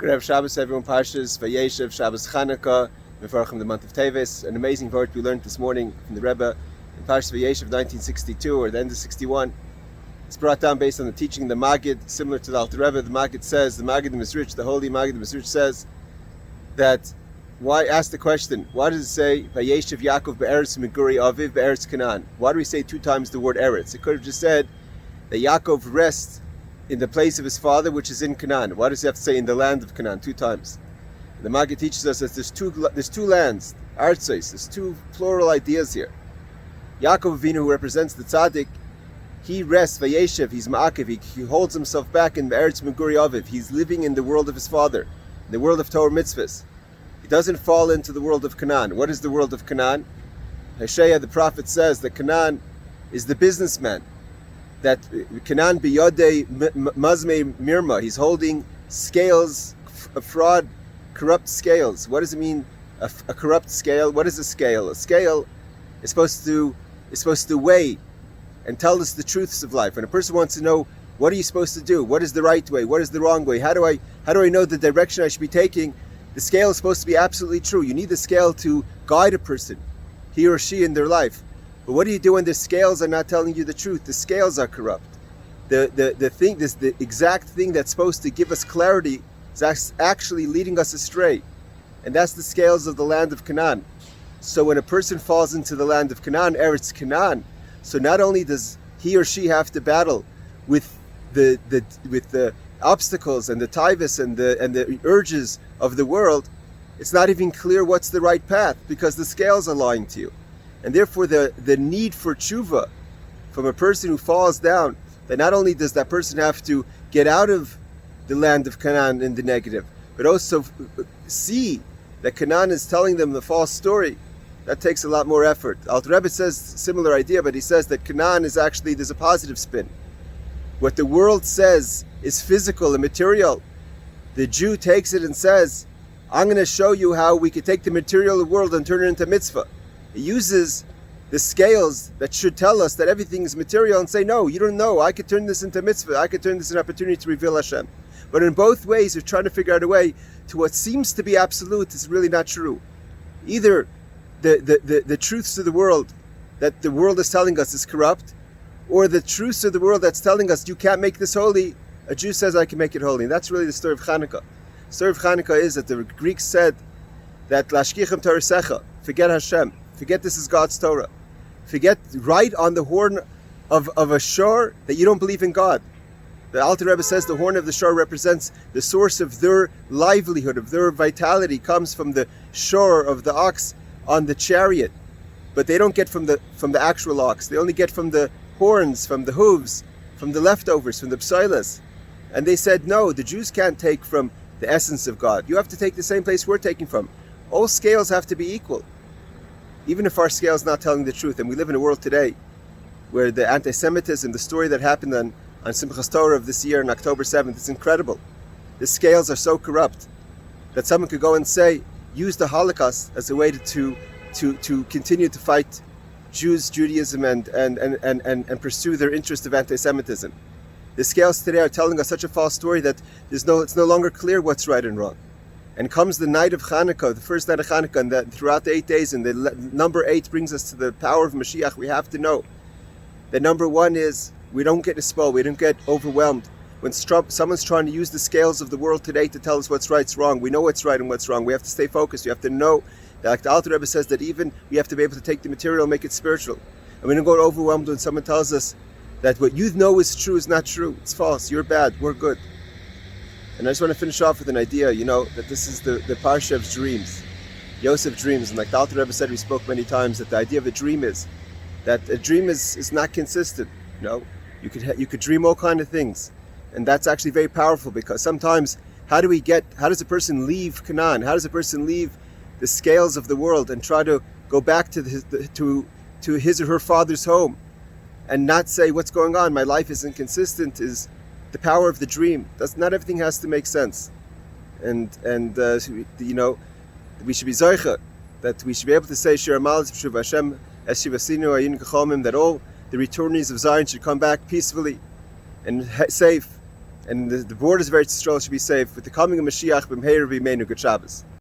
Good Erev Shabbos, everyone. Parshas, Vayeshev, Shabbos, Chanuka, Mefarchim, the month of Teves. An amazing word we learned this morning from the Rebbe in Parshas Vayeshev 1962, or the end of 61. It's brought down based on the teaching of the Maggid, similar to the Alter Rebbe. The Maggid says, the Maggid the Mizrich, the holy Maggid the Mizrich says that, ask the question, why does it say, Vayeshev Yaakov be'eretz Meguri Aviv be'eretz Canaan? Why do we say two times the word Eretz? It could have just said that Yaakov rests in the place of his father, which is in Canaan. Why does he have to say in the land of Canaan two times? The Maggid teaches us that there's two lands, Artzos. There's two plural ideas here. Yaakov Avinu, who represents the tzaddik, he rests, Vayeshev, he's ma'akev, he holds himself back in Eretz Meguri Aviv. He's living in the world of his father, in the world of Torah mitzvahs. He doesn't fall into the world of Canaan. What is the world of Canaan? Hosea, the prophet, says that Canaan is the businessman. That Canaan biyodei mazmei mirma, he's holding scales, a fraud, corrupt scales. What does it mean, a corrupt scale? What is a scale? A scale is supposed to weigh and tell us the truths of life. When a person wants to know, what are you supposed to do? What is the right way? What is the wrong way? How do I know the direction I should be taking? The scale is supposed to be absolutely true. You need the scale to guide a person, he or she, in their life. But what do you do when the scales are not telling you the truth? The scales are corrupt. The exact thing that's supposed to give us clarity is actually leading us astray. And that's the scales of the land of Canaan. So when a person falls into the land of Canaan, Eretz Canaan, so not only does he or she have to battle with the obstacles and the taivas and the urges of the world, it's not even clear what's the right path, because the scales are lying to you. And therefore the need for tshuva from a person who falls down, that not only does that person have to get out of the land of Canaan in the negative, but also see that Canaan is telling them the false story. That takes a lot more effort. Alter Rebbe says similar idea, but he says that Canaan is actually, there's a positive spin. What the world says is physical and material. The Jew takes it and says, I'm going to show you how we could take the material world and turn it into mitzvah. He uses the scales that should tell us that everything is material and say, no, you don't know. I could turn this into mitzvah. I could turn this into an opportunity to reveal Hashem. But in both ways, you're trying to figure out a way to what seems to be absolute is really not true. Either the truths of the world that the world is telling us is corrupt, or the truths of the world that's telling us you can't make this holy. A Jew says I can make it holy. And that's really the story of Chanuka. The story of Chanuka is that the Greeks said that Lashkichem Torasecha, forget Hashem, forget this is God's Torah, forget, write on the horn of a shore that you don't believe in God. The Alter Rebbe says the horn of the shore represents the source of their livelihood, of their vitality, comes from the shore of the ox on the chariot, but they don't get from the actual ox. They only get from the horns, from the hooves, from the leftovers, from the psilas. And they said, no, the Jews can't take from the essence of God. You have to take the same place we're taking from. All scales have to be equal, even if our scale is not telling the truth. And we live in a world today where the anti-Semitism, the story that happened on Simchas Torah of this year on October 7th, is incredible. The scales are so corrupt that someone could go and say, use the Holocaust as a way to continue to fight Jews, Judaism, and pursue their interest of anti-Semitism. The scales today are telling us such a false story that it's no longer clear what's right and wrong. And comes the night of Chanuka, the first night of Chanuka, and that throughout the 8 days, and the number 8 brings us to the power of Mashiach. We have to know that number 1 is we don't get despoiled, we don't get overwhelmed. When someone's trying to use the scales of the world today to tell us what's right's wrong, we know what's right and what's wrong. We have to stay focused. You have to know that, like the Alter Rebbe says, that even we have to be able to take the material and make it spiritual. And we don't go overwhelmed when someone tells us that what you know is true is not true. It's false. You're bad. We're good. And I just want to finish off with an idea, that this is the Parsha of dreams. Yosef dreams. And like the Alter Rebbe said, we spoke many times, that the idea of a dream is that a dream is not consistent. You could dream all kinds of things. And that's actually very powerful, because sometimes how does a person leave Canaan? How does a person leave the scales of the world and try to go back to his or her father's home and not say, what's going on? My life isn't consistent. Is the power of the dream. Not everything has to make sense. And we should be zoicha, that we should be able to say, Shir Amal B'Shuv Hashem Es Shivasinu Ayin Kachomim, that all the returnees of Zion should come back peacefully and safe, and the borders of Eretz Yisrael should be safe. With the coming of Mashiach, b'mheira v'imenu, good Shabbos.